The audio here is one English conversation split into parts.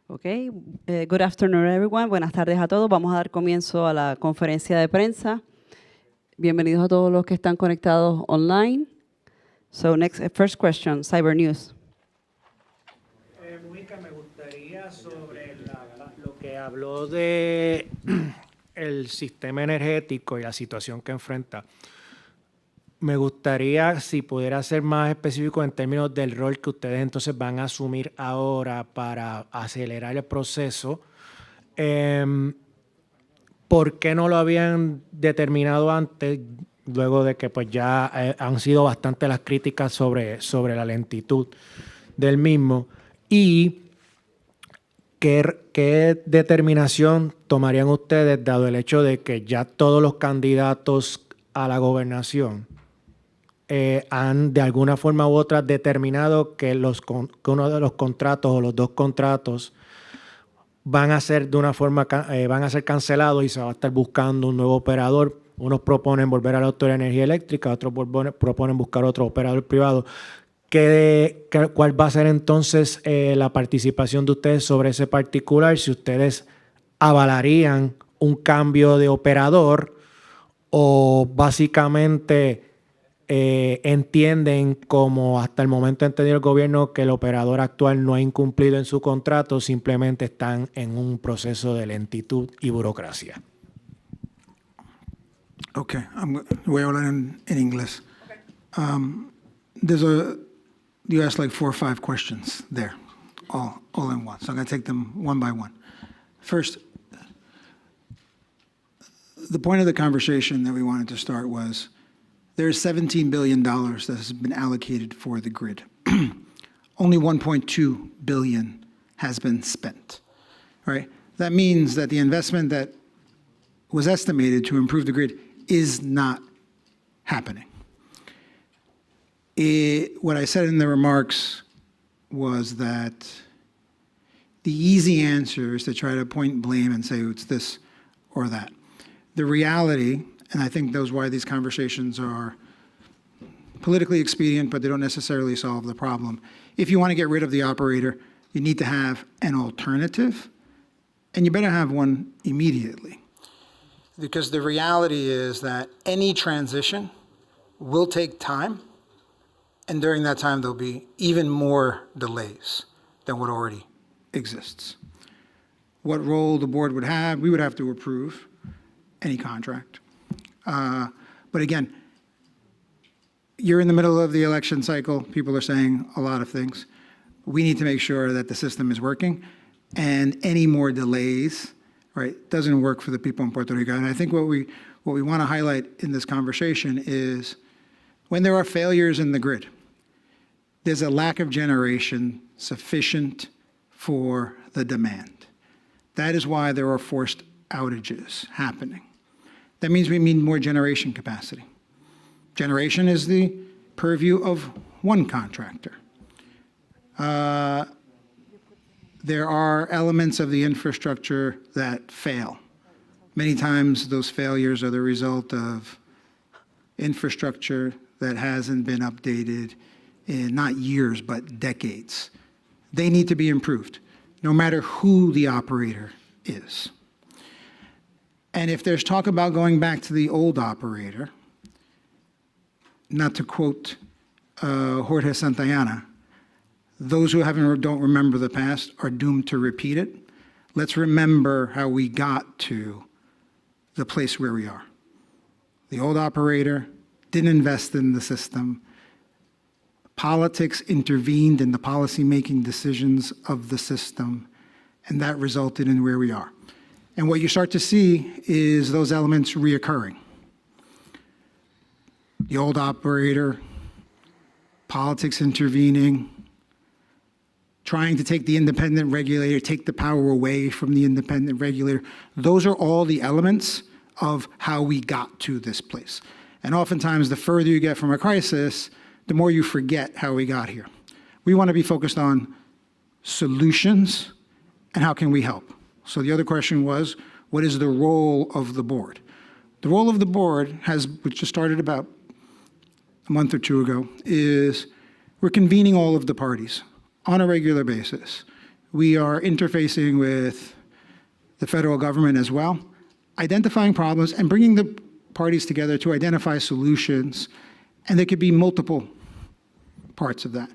Okay, good afternoon everyone. Buenas tardes a todos. Vamos a dar comienzo a la conferencia de prensa. Bienvenidos a todos los que están conectados online. So first question, Cyber News. Mónica, me gustaría sobre lo que habló de el sistema energético y la situación que enfrenta. Me gustaría si pudiera ser más específico en términos del rol que ustedes entonces van a asumir ahora para acelerar el proceso. ¿Por qué no lo habían determinado antes, luego de que pues ya han sido bastante las críticas sobre la lentitud del mismo? ¿Y qué determinación tomarían ustedes dado el hecho de que ya todos los candidatos a la gobernación han de alguna forma u otra determinado que uno de los contratos o los dos contratos van a ser de una forma van a ser cancelados y se va a estar buscando un nuevo operador? Unos proponen volver a la Autoridad de Energía Eléctrica, otros proponen buscar otro operador privado. ¿Cuál va a ser entonces la participación de ustedes sobre ese particular? Si ustedes avalarían un cambio de operador o básicamente entienden, como hasta el momento ha entendido el gobierno, que el operador actual no ha incumplido en su contrato, simplemente están en un proceso de lentitud y burocracia. Okay, voy a hablar en inglés. You asked like 4 or 5 questions there, all in one. So I'm going to take them one by one. First, the point of the conversation that we wanted to start was there's $17 billion that has been allocated for the grid. Only $1.2 billion has been spent, right? That means that the investment that was estimated to improve the grid is not happening. What I said in the remarks was that the easy answer is to try to point blame and say it's this or that. The reality, and I think that's why these conversations are politically expedient, but they don't necessarily solve the problem. If you want to get rid of the operator, you need to have an alternative, and you better have one immediately. Because the reality is that any transition will take time, and during that time, there'll be even more delays than what already exists. What role the board would have, we would have to approve any contract. But again, you're in the middle of the election cycle. People are saying a lot of things. We need to make sure that the system is working, and any more delays, right, doesn't work for the people in Puerto Rico. And I think what we want to highlight in this conversation is when there are failures in the grid, there's a lack of generation sufficient for the demand. That is why there are forced outages happening. That means we need more generation capacity. Generation is the purview of one contractor. There are elements of the infrastructure that fail. Many times those failures are the result of infrastructure that hasn't been updated in not years, but decades. They need to be improved, no matter who the operator is. And if there's talk about going back to the old operator, not to quote Jorge Santayana, those who don't remember the past are doomed to repeat it. Let's remember how we got to the place where we are. The old operator didn't invest in the system. Politics intervened in the policy-making decisions of the system, and that resulted in where we are. And what you start to see is those elements reoccurring. The old operator, politics intervening, trying to take the independent regulator, take the power away from the independent regulator. Those are all the elements of how we got to this place. And oftentimes, the further you get from a crisis, the more you forget how we got here. We want to be focused on solutions and how can we help. So the other question was, what is the role of the board? The role of the board which just started about a month or two ago, is we're convening all of the parties on a regular basis. We are interfacing with the federal government as well, identifying problems and bringing the parties together to identify solutions. And there could be multiple parts of that.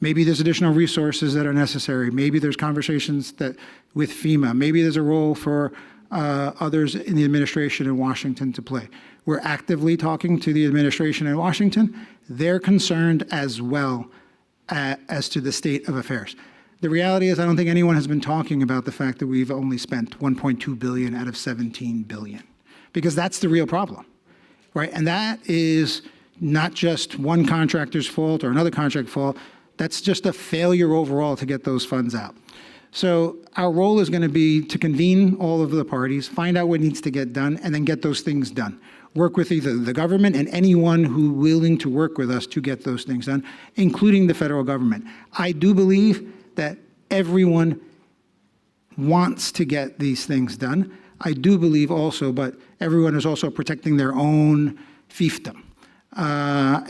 Maybe there's additional resources that are necessary. Maybe there's conversations with FEMA. Maybe there's a role for others in the administration in Washington to play. We're actively talking to the administration in Washington. They're concerned as well as to the state of affairs. The reality is I don't think anyone has been talking about the fact that we've only spent $1.2 billion out of $17 billion, because that's the real problem, right? And that is not just one contractor's fault or another contractor's fault. That's just a failure overall to get those funds out. So our role is going to be to convene all of the parties, find out what needs to get done, and then get those things done. Work with either the government and anyone who's willing to work with us to get those things done, including the federal government. I do believe that everyone wants to get these things done. I do believe also, but everyone is also protecting their own fiefdom.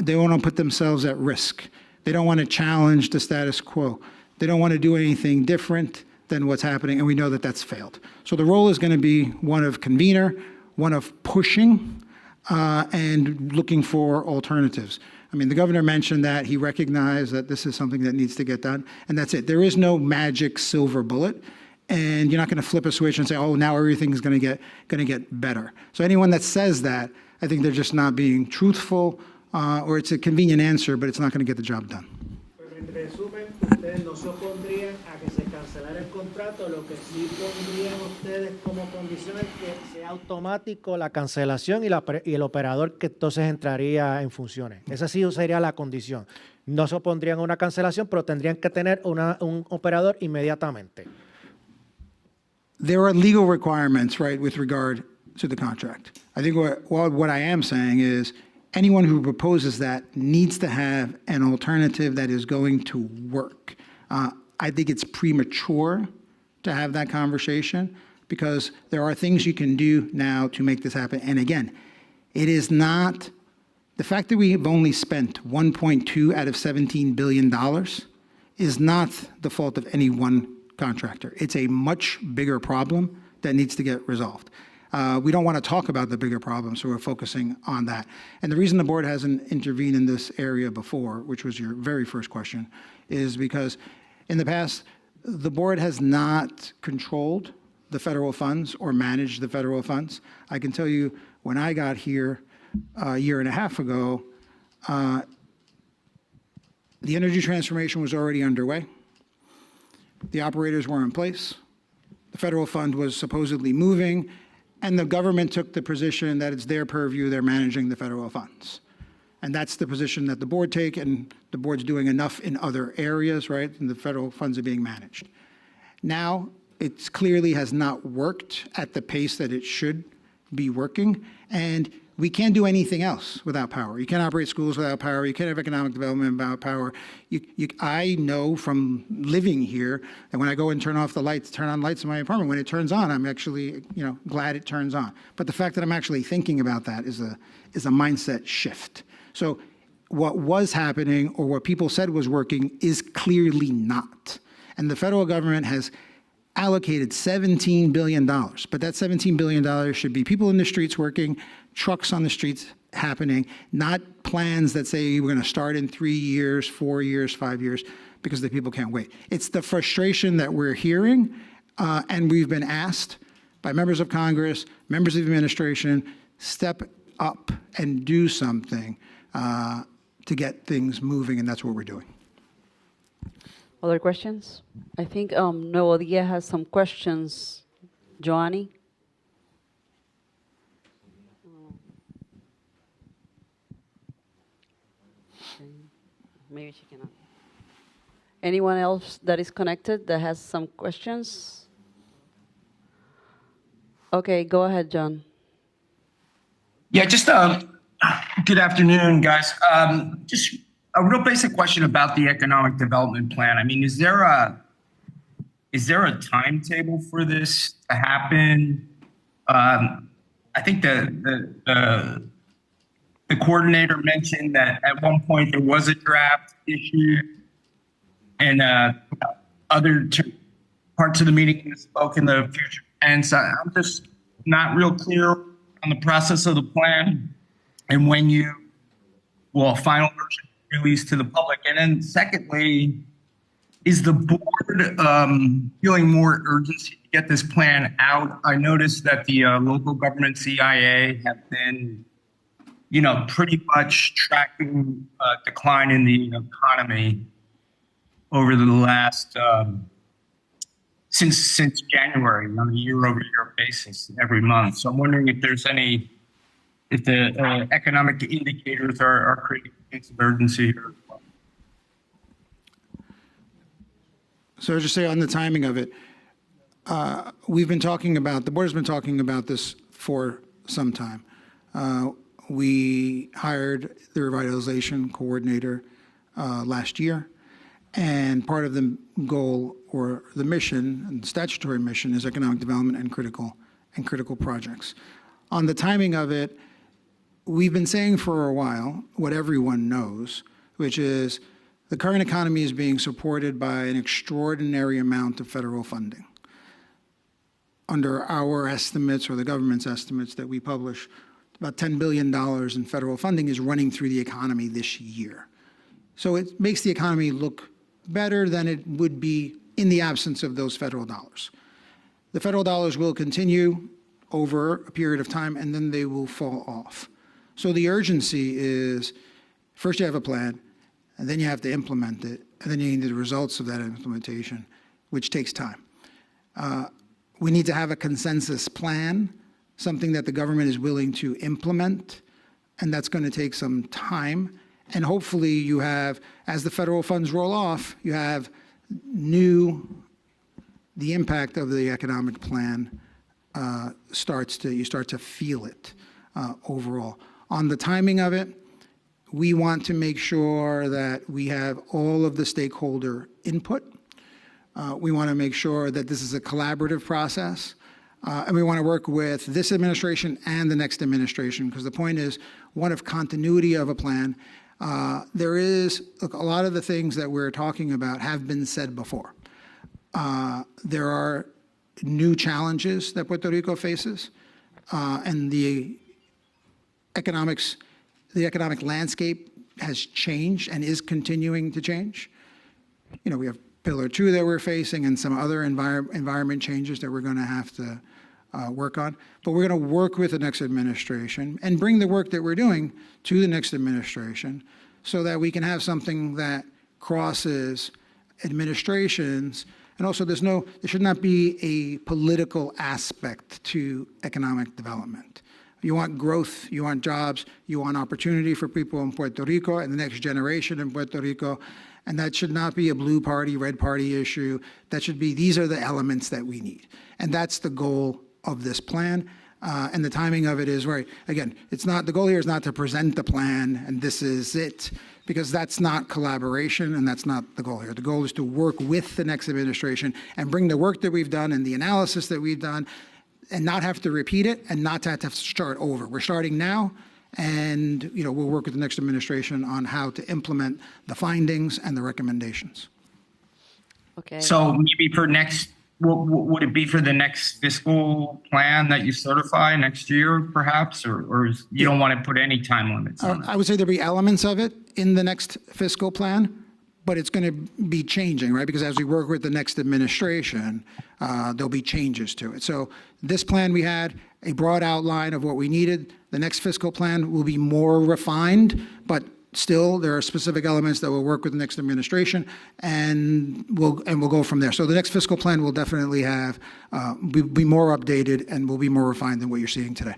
They want to put themselves at risk. They don't want to challenge the status quo. They don't want to do anything different than what's happening, and we know that that's failed. So the role is going to be one of convener, one of pushing, and looking for alternatives. I mean, the governor mentioned that he recognized that this is something that needs to get done, and that's it. There is no magic silver bullet, and you're not going to flip a switch and say, oh, now everything is going to get better. So anyone that says that, I think they're just not being truthful, or it's a convenient answer, but it's not going to get the job done. En resumen, ustedes no se opondrían a que se cancelara el contrato, lo que sí pondrían ustedes como condición es que sea automático la cancelación y el operador que entonces entraría en funciones. Esa sí sería la condición. No se opondrían a una cancelación, pero tendrían que tener un operador inmediatamente. There are legal requirements, right, with regard to the contract. I think what I am saying is anyone who proposes that needs to have an alternative that is going to work. I think it's premature to have that conversation because there are things you can do now to make this happen. And again, it is not the fact that we have only spent 1.2 out of $17 billion is not the fault of any one contractor. It's a much bigger problem that needs to get resolved. We don't want to talk about the bigger problem, so we're focusing on that. And the reason the board hasn't intervened in this area before, which was your very first question, is because in the past, the board has not controlled the federal funds or managed the federal funds. I can tell you, when I got here a year and a half ago, the energy transformation was already underway. The operators were in place. The federal fund was supposedly moving. And the government took the position that it's their purview, they're managing the federal funds. And that's the position that the board take, and the board's doing enough in other areas, right? And the federal funds are being managed. Now, it clearly has not worked at the pace that it should be working, and we can't do anything else without power. You can't operate schools without power. You can't have economic development without power. I know from living here that when I go and turn on lights in my apartment, when it turns on, I'm actually, glad it turns on. But the fact that I'm actually thinking about that is a mindset shift. So what was happening or what people said was working is clearly not. And the federal government has allocated $17 billion, but that $17 billion should be people in the streets working, trucks on the streets happening, not plans that say we're going to start in 3 years, 4 years, 5 years, because the people can't wait. It's the frustration that we're hearing, and we've been asked by members of Congress, members of the administration, step up and do something to get things moving, and that's what we're doing. Other questions? I think Noelia has some questions. Joanny? Maybe she cannot. Anyone else that is connected that has some questions? Okay, go ahead, John. Yeah, just good afternoon, guys. Just a real basic question about the economic development plan. I mean, is there a timetable for this to happen? I think the coordinator mentioned that at one point there was a draft issued, and parts of the meeting you spoke in the future. And so I'm just not real clear on the process of the plan and when you will a final version release to the public. And then secondly, is the board feeling more urgency to get this plan out? I noticed that the local government CIA have been, pretty much tracking decline in the economy over the last since January on a year-over-year basis every month. So I'm wondering if the economic indicators are creating a sense of urgency here. So I'll just say on the timing of it, the board has been talking about this for some time. We hired the revitalization coordinator last year, and part of the goal or the mission and statutory mission is economic development and critical projects. On the timing of it, we've been saying for a while what everyone knows, which is the current economy is being supported by an extraordinary amount of federal funding. Under our estimates or the government's estimates that we publish, about $10 billion in federal funding is running through the economy this year. So it makes the economy look better than it would be in the absence of those federal dollars. The federal dollars will continue over a period of time and then they will fall off. So the urgency is first you have a plan, and then you have to implement it, and then you need the results of that implementation, which takes time. We need to have a consensus plan, something that the government is willing to implement, and that's going to take some time. And hopefully you have, as the federal funds roll off, you have the impact of the economic plan you start to feel it overall. On the timing of it, we want to make sure that we have all of the stakeholder input. We want to make sure that this is a collaborative process. And we want to work with this administration and the next administration, because the point is one of continuity of a plan. Look, a lot of the things that we're talking about have been said before. There are new challenges that Puerto Rico faces, and the economic landscape has changed and is continuing to change. We have Pillar 2 that we're facing and some other environment changes that we're going to have to work on. But we're going to work with the next administration and bring the work that we're doing to the next administration so that we can have something that crosses administrations. And also there should not be a political aspect to economic development. You want growth, you want jobs, you want opportunity for people in Puerto Rico and the next generation in Puerto Rico. And that should not be a blue party, red party issue. That should be, these are the elements that we need. And that's the goal of this plan. And the timing of it is right. Again, the goal here is not to present the plan and this is it, because that's not collaboration and that's not the goal here. The goal is to work with the next administration and bring the work that we've done and the analysis that we've done and not have to repeat it and not have to start over. We're starting now, and we'll work with the next administration on how to implement the findings and the recommendations. Okay. So maybe would it be for the next fiscal plan that you certify next year, perhaps, or you don't want to put any time limits on it? I would say there'll be elements of it in the next fiscal plan, but it's going to be changing, right? Because as we work with the next administration, there'll be changes to it. So this plan, we had a broad outline of what we needed. The next fiscal plan will be more refined, but still there are specific elements that will work with the next administration, and we'll go from there. So the next fiscal plan will definitely be more updated and will be more refined than what you're seeing today.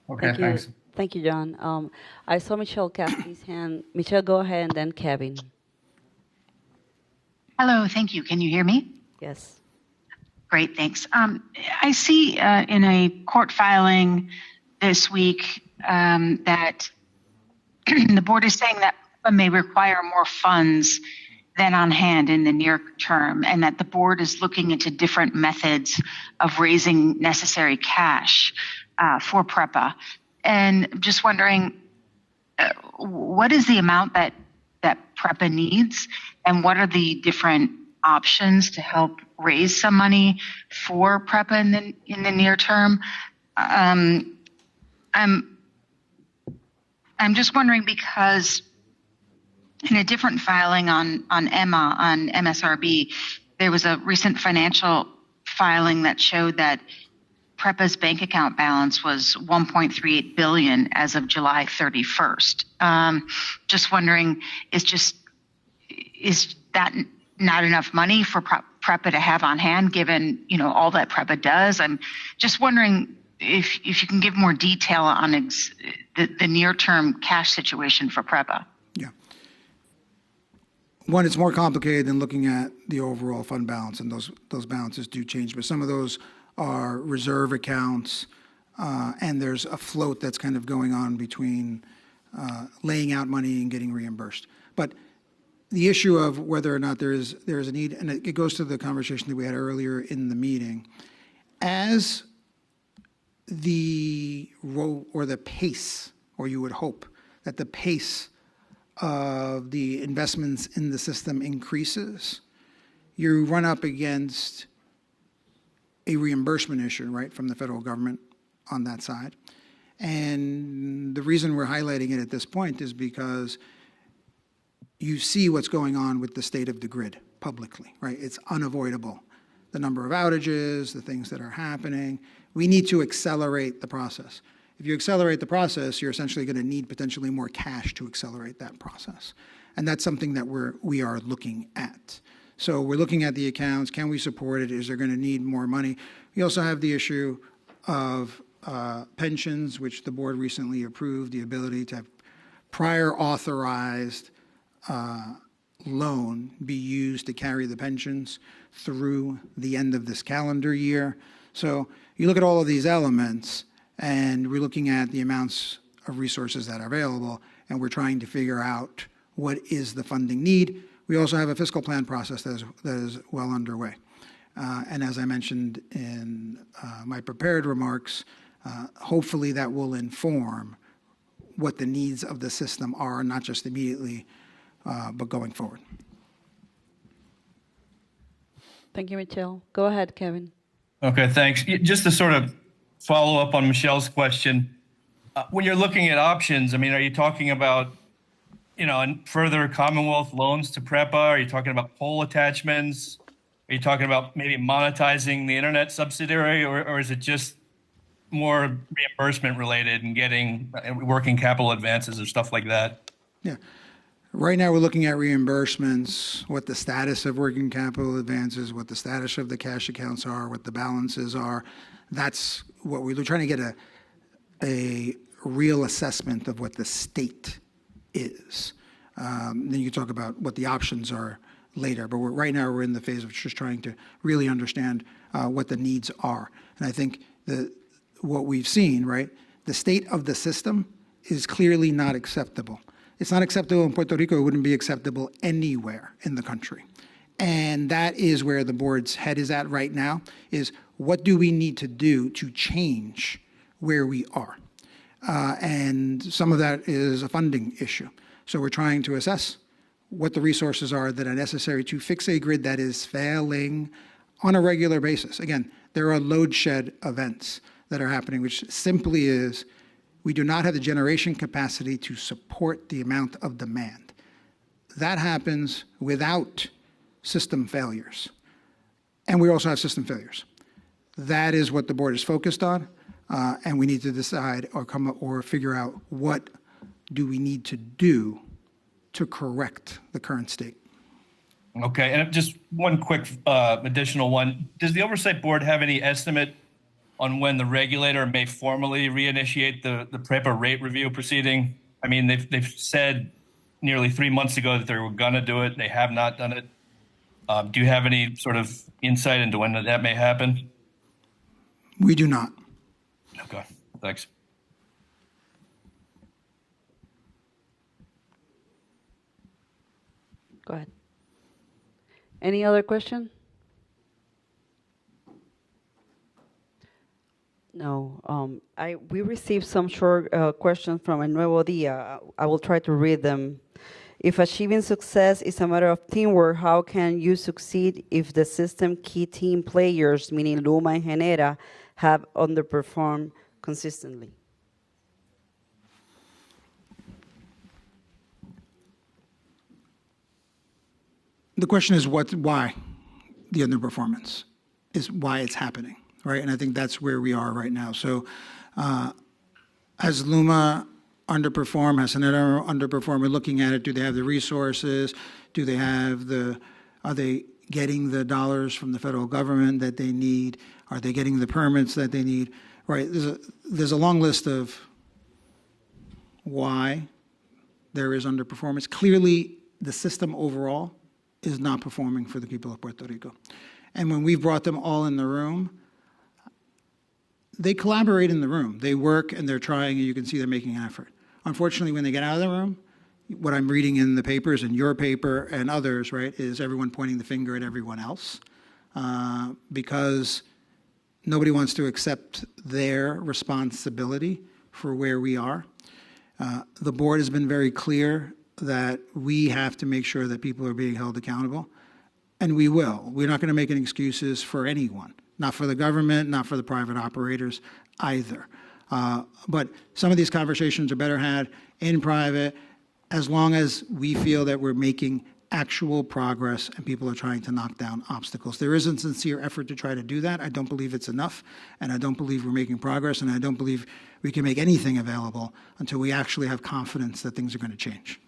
Okay, thanks. Thank you, John. I saw Michelle Cassidy's hand. Michelle, go ahead, and then Kevin. Hello, thank you. Can you hear me? Yes. Great, thanks. I see in a court filing this week that the board is saying that FOMB may require more funds than on hand in the near term, and that the board is looking into different methods of raising necessary cash for PREPA. And just wondering, what is the amount that PREPA needs, and what are the different options to help raise some money for PREPA in the near term. I'm just wondering because in a different filing on EMMA, on MSRB, there was a recent financial filing that showed that PREPA's bank account balance was $1.38 billion as of July 31st. Just wondering, is that not enough money for PREPA to have on hand, given all that PREPA does? I'm just wondering if you can give more detail on the near-term cash situation for PREPA. Yeah. One, it's more complicated than looking at the overall fund balance, and those balances do change. But some of those are reserve accounts, and there's a float that's kind of going on between laying out money and getting reimbursed. But the issue of whether or not there is a need, and it goes to the conversation that we had earlier in the meeting, as the role or the pace, or you would hope that the pace of the investments in the system increases, you run up against a reimbursement issue, right, from the federal government on that side. And the reason we're highlighting it at this point is because you see what's going on with the state of the grid publicly, right? It's unavoidable. The number of outages, the things that are happening. We need to accelerate the process. If you accelerate the process, you're essentially going to need potentially more cash to accelerate that process. And that's something that we are looking at. So we're looking at the accounts. Can we support it? Is there going to need more money? We also have the issue of pensions, which the board recently approved, the ability to have prior authorized loan be used to carry the pensions through the end of this calendar year. So you look at all of these elements, and we're looking at the amounts of resources that are available, and we're trying to figure out what is the funding need. We also have a fiscal plan process that is well underway. And as I mentioned in my prepared remarks, hopefully that will inform what the needs of the system are, not just immediately, but going forward. Thank you, Michelle. Go ahead, Kevin. Okay, thanks. Just to sort of follow up on Michelle's question, when you're looking at options, I mean, are you talking about, further Commonwealth loans to PREPA? Are you talking about pole attachments? Are you talking about maybe monetizing the internet subsidiary, or is it just more reimbursement related and getting working capital advances or stuff like that? Yeah. Right now, we're looking at reimbursements, what the status of working capital advances, what the status of the cash accounts are, what the balances are. That's what we're trying to get a real assessment of what the state is. Then you talk about what the options are later. But right now, we're in the phase of just trying to really understand what the needs are. And I think what we've seen, right, the state of the system is clearly not acceptable. It's not acceptable in Puerto Rico. It wouldn't be acceptable anywhere in the country. And that is where the board's head is at right now, is what do we need to do to change where we are? And some of that is a funding issue. So we're trying to assess what the resources are that are necessary to fix a grid that is failing on a regular basis. Again, there are load shed events that are happening, which simply is we do not have the generation capacity to support the amount of demand. That happens without system failures. And we also have system failures. That is what the board is focused on, and we need to decide or figure out what do we need to do to correct the current state. Okay, and just one quick additional one. Does the Oversight Board have any estimate on when the regulator may formally reinitiate the PREPA rate review proceeding? I mean, they've said nearly 3 months ago that they were going to do it. They have not done it. Do you have any sort of insight into when that may happen? We do not. Okay, thanks. Go ahead. Any other question? No. We received some short questions from El Nuevo Dia. I will try to read them. If achieving success is a matter of teamwork, how can you succeed if the system key team players, meaning Luma and Genera, have underperformed consistently? The question is why the underperformance is why it's happening, right? And I think that's where we are right now. So has Luma underperformed? Has Genera underperformed? We're looking at it. Do they have the resources? Do they have are they getting the dollars from the federal government that they need? Are they getting the permits that they need? Right, there's a long list of why there is underperformance. Clearly, the system overall is not performing for the people of Puerto Rico. And when we've brought them all in the room, they collaborate in the room. They work and they're trying, and you can see they're making an effort. Unfortunately, when they get out of the room, what I'm reading in the papers, and your paper and others, right, is everyone pointing the finger at everyone else because nobody wants to accept their responsibility for where we are. The board has been very clear that we have to make sure that people are being held accountable, and we will. We're not going to make any excuses for anyone, not for the government, not for the private operators either. But some of these conversations are better had in private as long as we feel that we're making actual progress and people are trying to knock down obstacles. There is a sincere effort to try to do that. I don't believe it's enough, and I don't believe we're making progress, and I don't believe we can make anything available until we actually have confidence that things are going to change.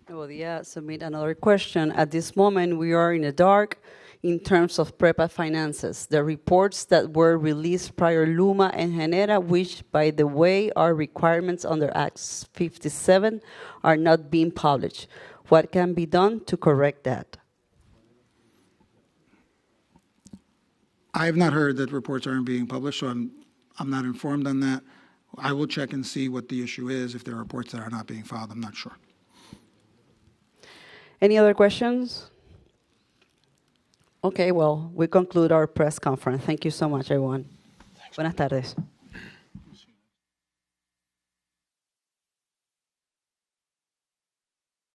Well, yeah, submit another question. At this moment, we are in the dark in terms of PREPA finances. The reports that were released prior Luma and Genera, which, by the way, are requirements under Act 57, are not being published. What can be done to correct that? I have not heard that reports aren't being published, so I'm not informed on that. I will check and see what the issue is. If there are reports that are not being filed, I'm not sure. Any other questions? Okay, well, we conclude our press conference. Thank you so much, everyone. Buenas tardes.